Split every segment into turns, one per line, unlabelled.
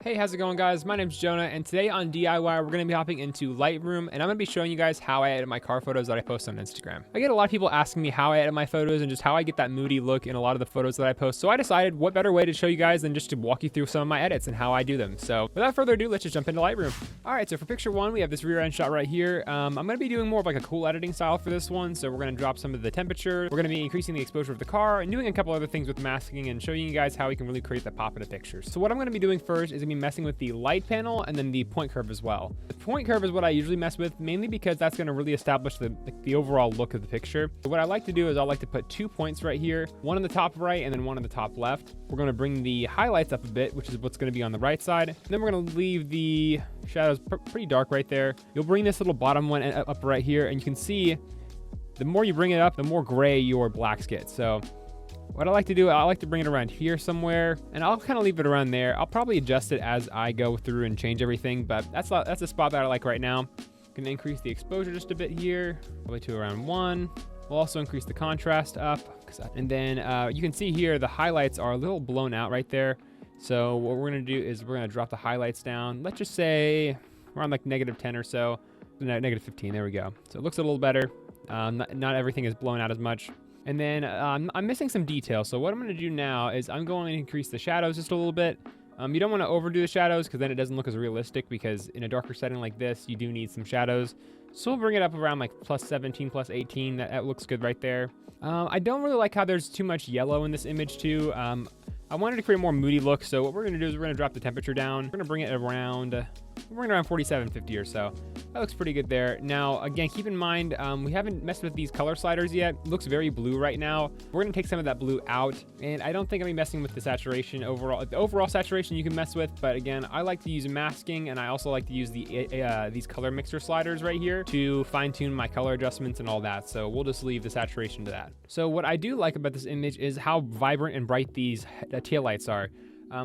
Hey, how's it going, guys? My name's Jonah, and today on DIY, we're going to be hopping into Lightroom, and I'm going to be showing you guys how I edit my car photos that I post on Instagram. I get a lot of people asking me how I edit my photos and just how I get that moody look in a lot of the photos that I post, so I decided what better way to show you guys than just to walk you through some of my edits and how I do them. So without further ado, let's just jump into Lightroom. All right, so for picture one, we have this rear end shot right here. I'm going to be doing more of like a cool editing style for this one, so we're going to drop some of the temperature. We're going to be increasing the exposure of the car and doing a couple other things with masking and showing you guys how we can really create the pop in the pictures. So what I'm going to be doing first is going to be messing with the light panel and then the point curve as well. The point curve is what I usually mess with, mainly because that's going to really establish the overall look of the picture. So what I like to do is I like to put 2 points right here, one on the top right and then one on the top left. We're going to bring the highlights up a bit, which is what's going to be on the right side. And then we're going to leave the shadows pretty dark right there. You'll bring this little bottom one up right here, and you can see the more you bring it up, the more gray your blacks get. So what I like to do, I like to bring it around here somewhere, and I'll kind of leave it around there. I'll probably adjust it as I go through and change everything, but that's a spot that I like right now. Gonna increase the exposure just a bit here, probably to around 1. We'll also increase the contrast up, and then you can see here the highlights are a little blown out right there. So what we're gonna do is we're gonna drop the highlights down. Let's just say around like -10 or so, -15. There we go. So it looks a little better. Not everything is blown out as much. And then I'm missing some details. So what I'm going to do now is I'm going to increase the shadows just a little bit. You don't want to overdo the shadows because then it doesn't look as realistic, because in a darker setting like this, you do need some shadows. So we'll bring it up around like +17, +18. That looks good right there. I don't really like how there's too much yellow in this image too. I wanted to create a more moody look. So what we're going to do is we're going to drop the temperature down. We're going to bring it around 4750 or so. That looks pretty good there. Now, again, keep in mind, we haven't messed with these color sliders yet. It looks very blue right now. We're gonna take some of that blue out, and I don't think I'm gonna be messing with the saturation overall. The overall saturation you can mess with, but again, I like to use masking, and I also like to use these color mixer sliders right here to fine tune my color adjustments and all that. So we'll just leave the saturation to that. So what I do like about this image is how vibrant and bright these taillights are.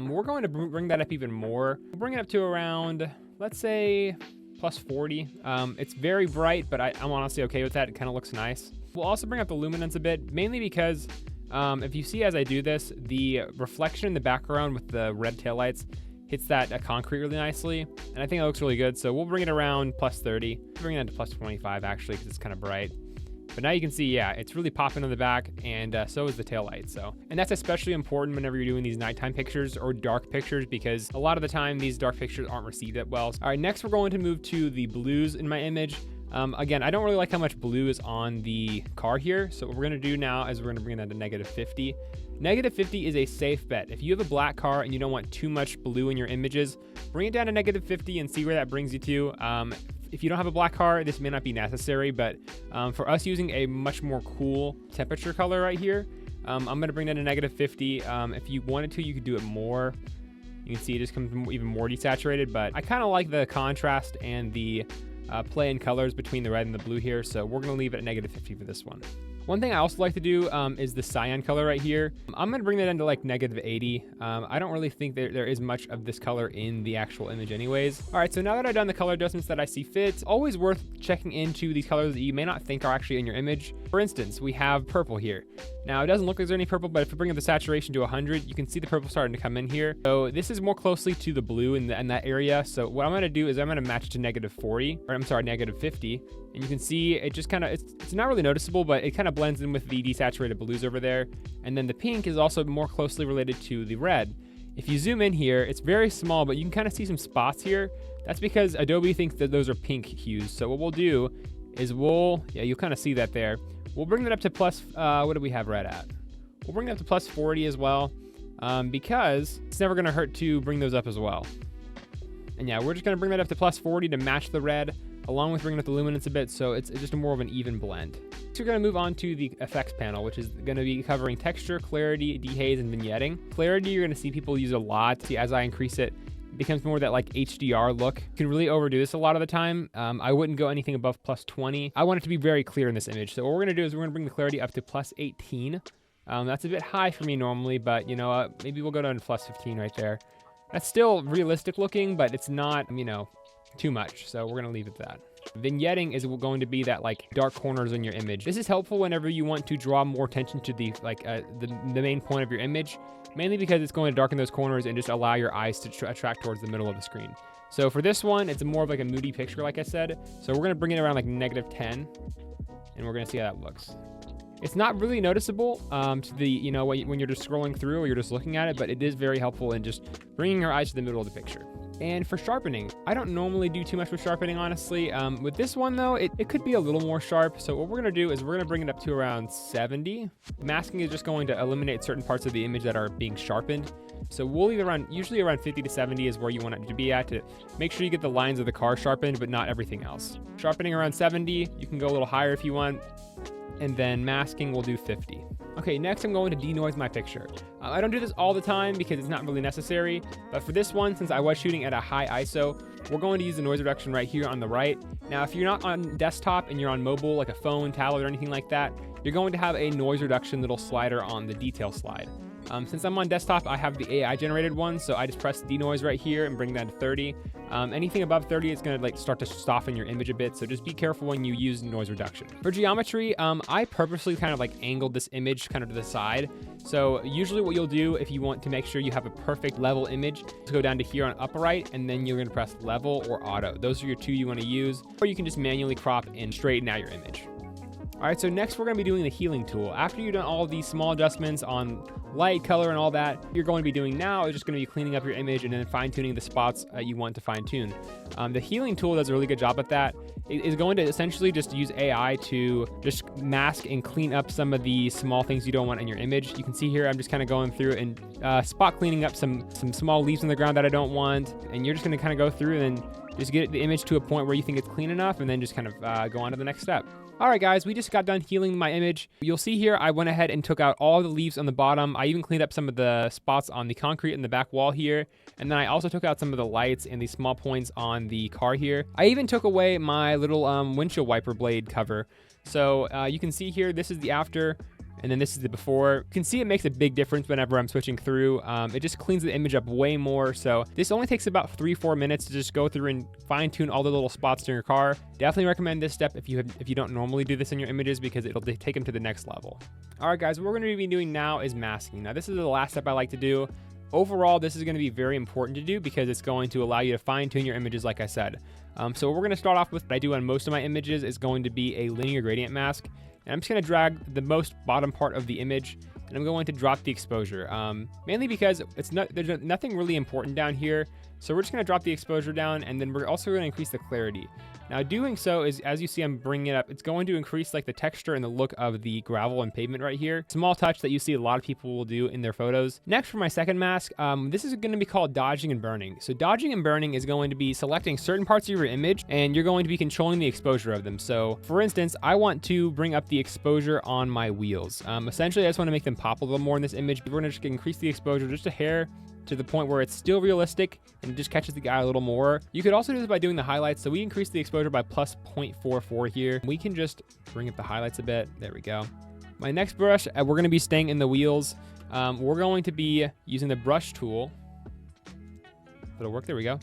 We're going to bring that up even more. We'll bring it up to around, let's say, +40. It's very bright, but I'm honestly okay with that. It kind of looks nice. We'll also bring up the luminance a bit, mainly because if you see as I do this, the reflection in the background with the red taillights hits that concrete really nicely, and I think it looks really good. So we'll bring it around +30. Bring it to +25 actually, because it's kind of bright. But now you can see, yeah, it's really popping on the back, and so is the tail light. And that's especially important whenever you're doing these nighttime pictures or dark pictures, because a lot of the time these dark pictures aren't received that well. All right, next we're going to move to the blues in my image. Again, I don't really like how much blue is on the car here. So what we're gonna do now is we're gonna bring that to -50. -50 is a safe bet. If you have a black car and you don't want too much blue in your images, bring it down to -50 and see where that brings you to. If you don't have a black car, this may not be necessary, but for us using a much more cool temperature color right here, I'm gonna bring that to -50. If you wanted to, you could do it more. You can see it just comes even more desaturated, but I kind of like the contrast and the play in colors between the red and the blue here, so we're gonna leave it at -50 for this one. One thing I also like to do is the cyan color right here. I'm gonna bring that into like -80. I don't really think there is much of this color in the actual image anyways. All right, so now that I've done the color adjustments that I see fit, it's always worth checking into these colors that you may not think are actually in your image. For instance, we have purple here. Now, it doesn't look like there's any purple, but if we bring up the saturation to 100, you can see the purple starting to come in here. So this is more closely to the blue in that area. So what I'm gonna do is I'm gonna match it to -40, or I'm sorry, -50. And you can see it just kind of, it's not really noticeable, but it kind of blends in with the desaturated blues over there. And then the pink is also more closely related to the red. If you zoom in here, it's very small, but you can kind of see some spots here. That's because Adobe thinks that those are pink hues. So what we'll do is you'll kind of see that there. We'll bring that up to what do we have red at? We'll bring it up to +40 as well, because it's never gonna hurt to bring those up as well. And yeah, we're just gonna bring that up to +40 to match the red, along with bringing up the luminance a bit, so it's just more of an even blend. So we're gonna move on to the effects panel, which is gonna be covering texture, clarity, dehaze, and vignetting. Clarity, you're gonna see people use a lot. See, as I increase it, it becomes more that like HDR look. You can really overdo this a lot of the time. I wouldn't go anything above +20. I want it to be very clear in this image. So what we're gonna do is we're gonna bring the clarity up to +18. That's a bit high for me normally, but you know, maybe we'll go down to +15 right there. That's still realistic looking, but it's not, you know, too much. So we're gonna leave it at that. Vignetting is going to be that like dark corners in your image. This is helpful whenever you want to draw more attention to the main point of your image, mainly because it's going to darken those corners and just allow your eyes to attract towards the middle of the screen. So for this one, it's more of like a moody picture, like I said. So we're gonna bring it around like -10, and we're gonna see how that looks. It's not really noticeable to the, you know, when you're just scrolling through or you're just looking at it, but it is very helpful in just bringing your eyes to the middle of the picture. And for sharpening, I don't normally do too much with sharpening, honestly. With this one though, it could be a little more sharp. So what we're gonna do is we're gonna bring it up to around 70. Masking is just going to eliminate certain parts of the image that are being sharpened. So we'll leave usually around 50 to 70 is where you want it to be at to make sure you get the lines of the car sharpened, but not everything else. Sharpening around 70, you can go a little higher if you want. And then masking, we'll do 50. Okay, next I'm going to denoise my picture. I don't do this all the time because it's not really necessary, but for this one, since I was shooting at a high ISO, we're going to use the noise reduction right here on the right. Now, if you're not on desktop and you're on mobile, like a phone, tablet, or anything like that, you're going to have a noise reduction little slider on the detail slide. Since I'm on desktop, I have the AI generated one, so I just press denoise right here and bring that to 30. Anything above 30, it's gonna like start to soften your image a bit, so just be careful when you use noise reduction. For geometry, I purposely kind of like angled this image kind of to the side. So usually what you'll do if you want to make sure you have a perfect level image, is go down to here on upper right, and then you're gonna press level or auto. Those are your two you wanna use, or you can just manually crop and straighten out your image. All right, so next we're gonna be doing the healing tool. After you've done all of these small adjustments on light, color, and all that, you're going to be doing now is just gonna be cleaning up your image and then fine tuning the spots you want to fine tune. The healing tool does a really good job at that. It is going to essentially just use AI to just mask and clean up some of the small things you don't want in your image. You can see here, I'm just kind of going through and spot cleaning up some small leaves on the ground that I don't want. And you're just gonna kind of go through and just get the image to a point where you think it's clean enough and then just kind of go on to the next step. All right, guys, we just got done healing my image. You'll see here, I went ahead and took out all the leaves on the bottom. I even cleaned up some of the spots on the concrete in the back wall here. And then I also took out some of the lights and the small points on the car here. I even took away my little windshield wiper blade cover. So you can see here, this is the after. And then this is the before. You can see it makes a big difference whenever I'm switching through. It just cleans the image up way more. So this only takes about 3-4 minutes to just go through and fine tune all the little spots in your car. Definitely recommend this step if you don't normally do this in your images because it'll take them to the next level. All right, guys, what we're gonna be doing now is masking. Now this is the last step I like to do. Overall, this is gonna be very important to do because it's going to allow you to fine tune your images like I said. So what we're gonna start off with, what I do on most of my images is going to be a linear gradient mask. And I'm just gonna drag the most bottom part of the image and I'm going to drop the exposure. Mainly because there's nothing really important down here. So we're just gonna drop the exposure down and then we're also gonna increase the clarity. Now doing so is, as you see I'm bringing it up, it's going to increase like the texture and the look of the gravel and pavement right here. Small touch that you see a lot of people will do in their photos. Next for my second mask, this is gonna be called dodging and burning. So dodging and burning is going to be selecting certain parts of your image and you're going to be controlling the exposure of them. So for instance, I want to bring up the exposure on my wheels. Essentially I just wanna make them pop a little more in this image. We're gonna just increase the exposure just a hair to the point where it's still realistic and it just catches the eye a little more. You could also do this by doing the highlights. So we increase the exposure by plus 0.44 here. We can just bring up the highlights a bit. There we go. My next brush, we're gonna be staying in the wheels. We're going to be using the brush tool. It'll work, there we go.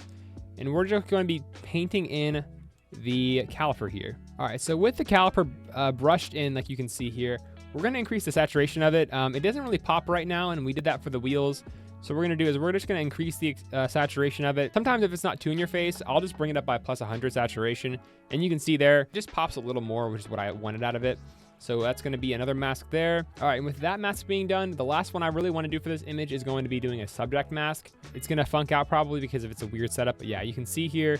And we're just gonna be painting in the caliper here. All right, so with the caliper brushed in, like you can see here, we're gonna increase the saturation of it. It doesn't really pop right now, and we did that for the wheels. So what we're gonna do is we're just gonna increase the saturation of it. Sometimes if it's not too in your face, I'll just bring it up by plus 100 saturation. And you can see there, it just pops a little more, which is what I wanted out of it. So that's gonna be another mask there. All right, and with that mask being done, the last one I really wanna do for this image is going to be doing a subject mask. It's gonna funk out probably because if it's a weird setup, but yeah, you can see here,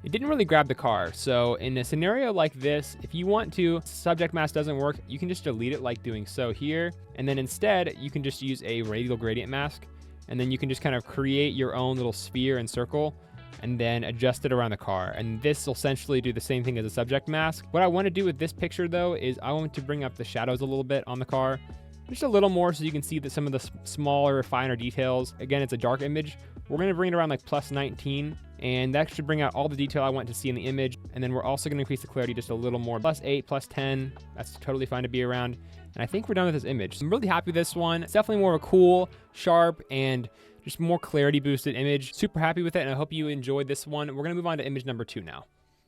it didn't really grab the car. So in a scenario like this, if you want to, subject mask doesn't work, you can just delete it like doing so here. And then instead, you can just use a radial gradient mask. And then you can just kind of create your own little sphere and circle and then adjust it around the car. And this will essentially do the same thing as a subject mask. What I want to do with this picture though, is I want to bring up the shadows a little bit on the car, just a little more so you can see that some of the smaller, finer details. Again, it's a dark image. We're going to bring it around like plus 19 and that should bring out all the detail I want to see in the image. And then we're also going to increase the clarity just a little more, plus 8, plus 10. That's totally fine to be around. And I think we're done with this image. So I'm really happy with this one. It's definitely more of a cool, sharp, and just more clarity boosted image. Super happy with it, and I hope you enjoyed this one. We're gonna move on to image number 2 now.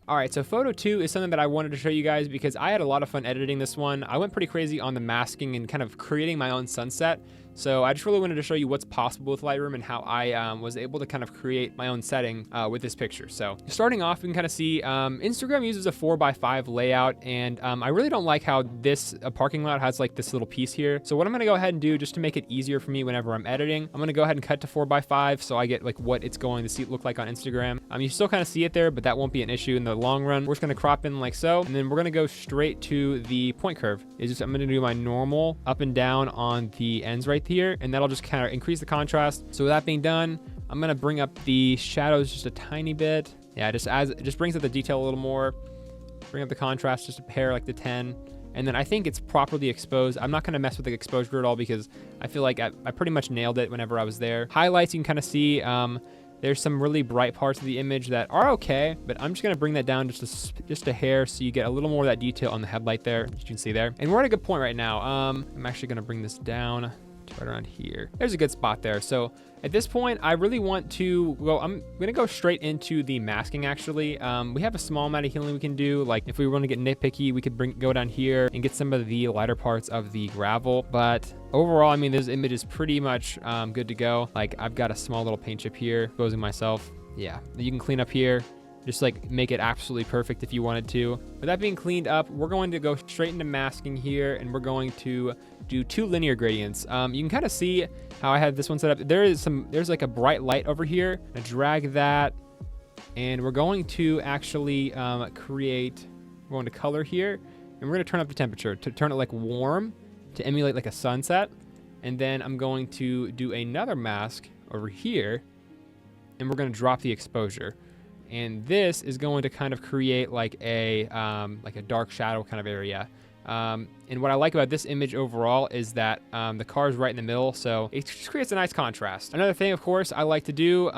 All right, so photo 2 is something that I wanted to show you guys because I had a lot of fun editing this one. I went pretty crazy on the masking and kind of creating my own sunset. So I just really wanted to show you what's possible with Lightroom and how I was able to kind of create my own setting with this picture. So starting off, we can kind of see Instagram uses a 4x5 layout, and I really don't like how this parking lot has like this little piece here. So what I'm gonna go ahead and do, just to make it easier for me whenever I'm editing, I'm gonna go ahead and cut to 4x5 so I get like what it's going to look like on Instagram. You still kind of see it there, but that won't be an issue in the long run. We're just gonna crop in like so, and then we're gonna go straight to the point curve. I'm gonna do my normal up and down on the ends right here, and that'll just kind of increase the contrast. So with that being done, I'm gonna bring up the shadows just a tiny bit. Yeah, it just brings up the detail a little more. Bring up the contrast just a hair, like the 10. And then I think it's properly exposed. I'm not gonna mess with the exposure at all because I feel like I pretty much nailed it whenever I was there. Highlights, you can kind of see there's some really bright parts of the image that are okay, but I'm just gonna bring that down just a hair so you get a little more of that detail on the headlight there, as you can see there. And we're at a good point right now. I'm actually gonna bring this down to right around here. There's a good spot there. So at this point, I really want to go, I'm gonna go straight into the masking actually. We have a small amount of healing we can do. Like if we want to get nitpicky, we could go down here and get some of the lighter parts of the gravel. But overall, I mean, this image is pretty much good to go. Like I've got a small little paint chip here, exposing myself. Yeah, you can clean up here. Just like make it absolutely perfect if you wanted to. With that being cleaned up, we're going to go straight into masking here, and we're going to do 2 linear gradients. You can kind of see how I had this one set up. There's like a bright light over here. I drag that, and we're going to actually we're going to color here, and we're going to turn up the temperature to turn it like warm to emulate like a sunset. And then I'm going to do another mask over here, and we're going to drop the exposure. And this is going to kind of create like a dark shadow kind of area. And what I like about this image overall is that the car is right in the middle, so it just creates a nice contrast. Another thing, of course, I like to do,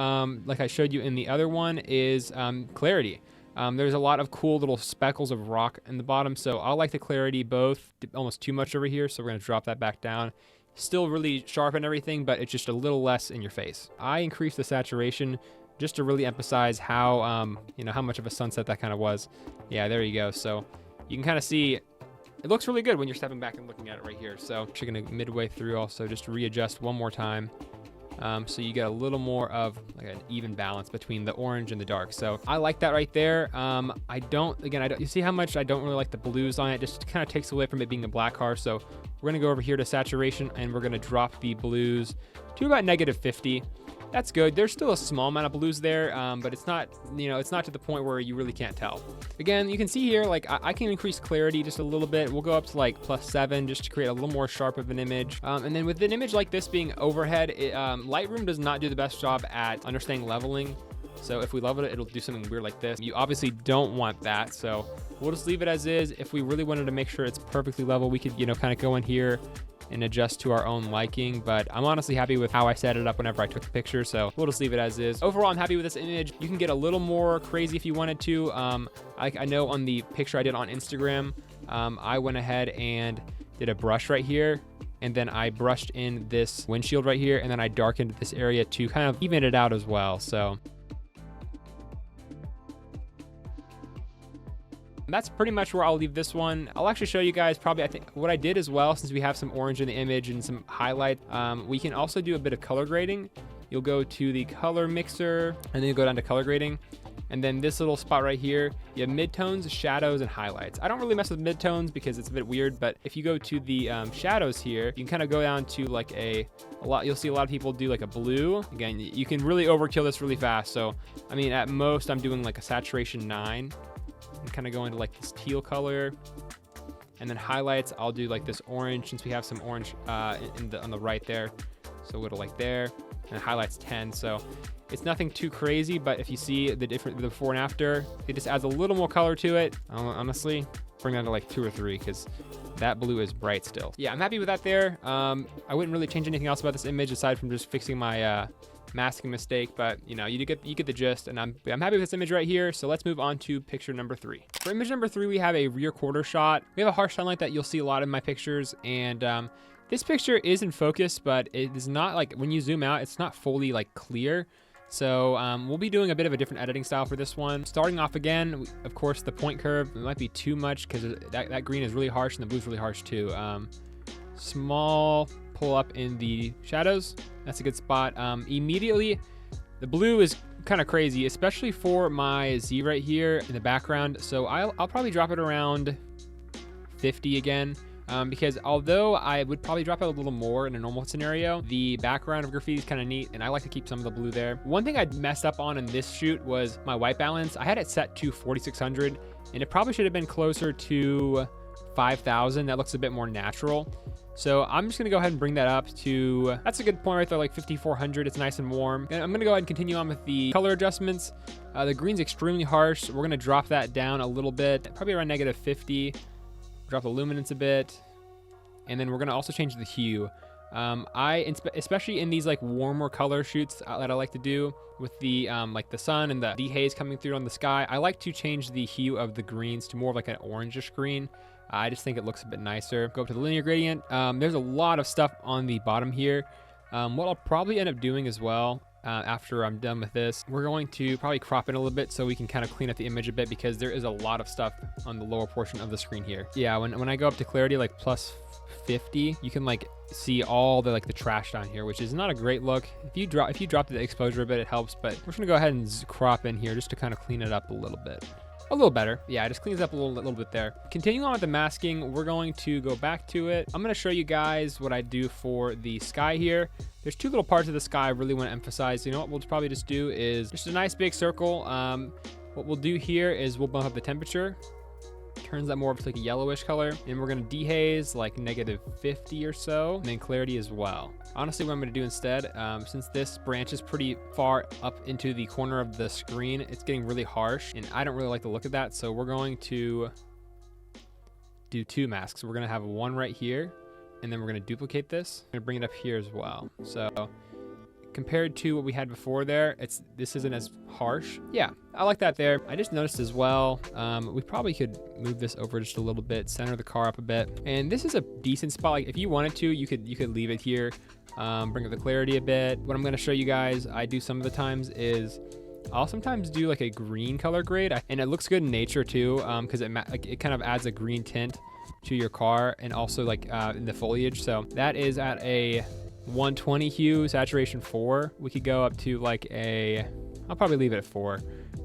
like I showed you in the other one, is clarity. There's a lot of cool little speckles of rock in the bottom, so I like the clarity both, almost too much over here, so we're gonna drop that back down. Still really sharp and everything, but it's just a little less in your face. I increased the saturation just to really emphasize how, how much of a sunset that kind of was. Yeah, there you go. So you can kind of see, it looks really good when you're stepping back and looking at it right here. So I'm actually gonna midway through also just readjust one more time. So you get a little more of like an even balance between the orange and the dark. So I like that right there. You see how much I don't really like the blues on it, just kind of takes away from it being a black car. So we're gonna go over here to saturation, and we're gonna drop the blues to about -50. That's good. There's still a small amount of blues there, but it's not, it's not to the point where you really can't tell. Again, you can see here, like I can increase clarity just a little bit. We'll go up to like +7 just to create a little more sharp of an image. And then with an image like this being overhead, Lightroom does not do the best job at understanding leveling. So if we level it, it'll do something weird like this. You obviously don't want that, so we'll just leave it as is. If we really wanted to make sure it's perfectly level, we could, kind of go in here and adjust to our own liking, but I'm honestly happy with how I set it up whenever I took the picture, so we'll just leave it as is. Overall, I'm happy with this image. You can get a little more crazy if you wanted to. I know on the picture I did on Instagram, I went ahead and did a brush right here, and then I brushed in this windshield right here, and then I darkened this area to kind of even it out as well. So that's pretty much where I'll leave this one. I'll actually show you guys probably, I think, what I did as well, since we have some orange in the image and some highlight. We can also do a bit of color grading. You'll go to the color mixer, and then you go down to color grading. And then this little spot right here, you have midtones, shadows, and highlights. I don't really mess with midtones because it's a bit weird, but if you go to the shadows here, you can kind of go down to like you'll see a lot of people do like a blue. Again, you can really overkill this really fast. So, I mean, at most, I'm doing like a saturation 9. And kind of go into like this teal color, and then highlights, I'll do like this orange, since we have some orange on the right there. So we'll go to like there, and highlights 10. So it's nothing too crazy, but if you see the before and after, it just adds a little more color to it. Honestly, bring that to like 2 or 3, because that blue is bright still. Yeah, I'm happy with that there. I wouldn't really change anything else about this image aside from just fixing my masking mistake, but you get the gist, and I'm happy with this image right here. So let's move on to picture number 3. For image number 3, we have a rear quarter shot. We have a harsh sunlight that you'll see a lot in my pictures, and this picture is in focus, but it is not like, when you zoom out, it's not fully like clear. So we'll be doing a bit of a different editing style for this one. Starting off again, of course, the point curve, it might be too much because that green is really harsh and the blue's really harsh too. Small pull up in the shadows. That's a good spot. Immediately, the blue is kind of crazy, especially for my Z right here in the background. So I'll probably drop it around 50 again. Because although I would probably drop it a little more in a normal scenario, the background of graffiti is kind of neat, and I like to keep some of the blue there. One thing I messed up on in this shoot was my white balance. I had it set to 4600, and it probably should have been closer to 5000. That looks a bit more natural. So I'm just gonna go ahead and bring that up to, that's a good point right there, like 5400. It's nice and warm. And I'm gonna go ahead and continue on with the color adjustments. The green's extremely harsh. We're gonna drop that down a little bit, probably around -50. Drop the luminance a bit, and then we're gonna also change the hue. Especially in these like warmer color shoots that I like to do with the like the sun and the dehaze coming through on the sky, I like to change the hue of the greens to more of like an orangish green. I just think it looks a bit nicer. Go up to the linear gradient. There's a lot of stuff on the bottom here. What I'll probably end up doing as well, after I'm done with this, we're going to probably crop in a little bit so we can kind of clean up the image a bit, because there is a lot of stuff on the lower portion of the screen here. Yeah, when I go up to clarity, like plus 50, you can like see all the the trash down here, which is not a great look. If you drop the exposure a bit, it helps, but we're just gonna go ahead and crop in here just to kind of clean it up a little bit. A little better. Yeah, it just cleans up a little bit there. Continuing on with the masking, we're going to go back to it. I'm going to show you guys what I do for the sky here. There's two little parts of the sky I really want to emphasize. You know what we'll probably just do is just a nice big circle. What we'll do here is we'll bump up the temperature. Turns that more of like a yellowish color, and we're going to dehaze like -50 or so, and then clarity as well. Honestly, what I'm going to do instead, since this branch is pretty far up into the corner of the screen, it's getting really harsh, and I don't really like the look of that, so we're going to do two masks. We're going to have one right here, and then we're going to duplicate this. I'm going to bring it up here as well. So compared to what we had before there, this isn't as harsh. Yeah, I like that there. I just noticed as well, we probably could move this over just a little bit, center the car up a bit. And this is a decent spot. Like if you wanted to, you could leave it here, bring up the clarity a bit. What I'm gonna show you guys, I do some of the times is, I'll sometimes do like a green color grade, and it looks good in nature too, because it kind of adds a green tint to your car, and also like in the foliage. So that is at a 120 hue, saturation 4. We could go up to like I'll probably leave it at 4.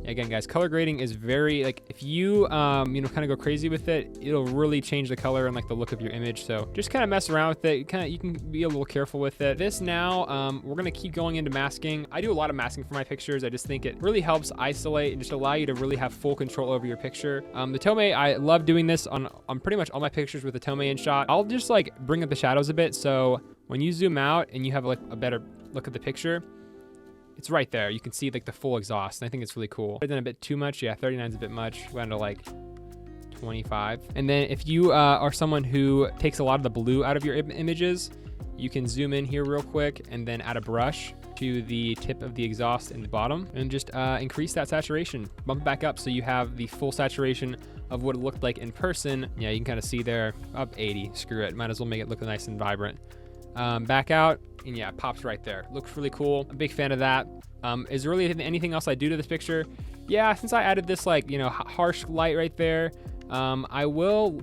Again, guys, color grading is very, like, if you kind of go crazy with it, it'll really change the color and like the look of your image. So just kind of mess around with it. You can be a little careful with it. This now, we're gonna keep going into masking. I do a lot of masking for my pictures. I just think it really helps isolate and just allow you to really have full control over your picture. The Tomei, I love doing this on pretty much all my pictures with the Tomei in shot. I'll just like bring up the shadows a bit, so when you zoom out and you have like a better look at the picture, it's right there. You can see like the full exhaust, and I think it's really cool. I've done a bit too much. Yeah, 39 is a bit much. Went to like 25. And then if you are someone who takes a lot of the blue out of your images, you can zoom in here real quick and then add a brush to the tip of the exhaust in the bottom, and just increase that saturation. Bump it back up so you have the full saturation of what it looked like in person. Yeah, you can kind of see there, up 80. Screw it. Might as well make it look nice and vibrant. Back out, and yeah, it pops right there. Looks really cool. I'm a big fan of that. Is there really anything else I do to this picture? Yeah, since I added this like, harsh light right there, I will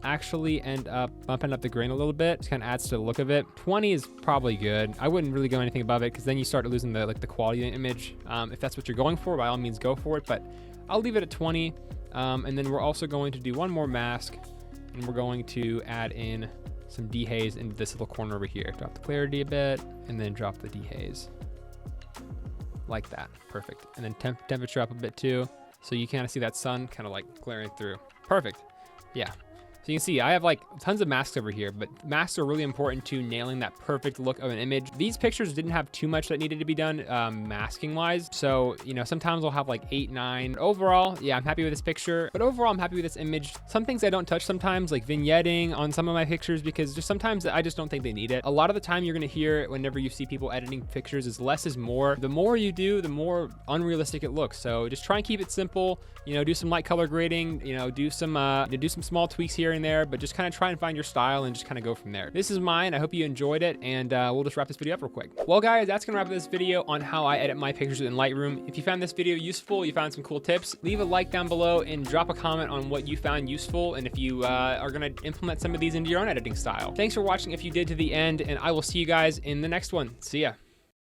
actually end up bumping up the grain a little bit. Just kind of adds to the look of it. 20 is probably good. I wouldn't really go anything above it, because then you start losing the quality of the image. If that's what you're going for, by all means go for it, but I'll leave it at 20. And then we're also going to do one more mask, and we're going to add in some dehaze in this little corner over here. Drop the clarity a bit, and then drop the dehaze. Like that. Perfect. And then temperature up a bit too, so you kind of see that sun kind of like glaring through. Perfect. Yeah. So you can see I have like tons of masks over here, but masks are really important to nailing that perfect look of an image. These pictures didn't have too much that needed to be done masking wise. So, sometimes I'll have like 8, 9. Overall, yeah, I'm happy with this picture, but overall I'm happy with this image. Some things I don't touch sometimes, like vignetting on some of my pictures, because just sometimes I just don't think they need it. A lot of the time you're gonna hear whenever you see people editing pictures is less is more. The more you do, the more unrealistic it looks. So just try and keep it simple, do some light color grading, do some small tweaks here in there, but just kind of try and find your style and just kind of go from there. This is mine. I hope you enjoyed it, and we'll just wrap this video up real quick. Well, guys, that's gonna wrap up this video on how I edit my pictures in Lightroom. If you found this video useful, you found some cool tips, leave a like down below and drop a comment on what you found useful, and if you are gonna implement some of these into your own editing style. Thanks for watching if you did to the end, and I will see you guys in the next one. See ya.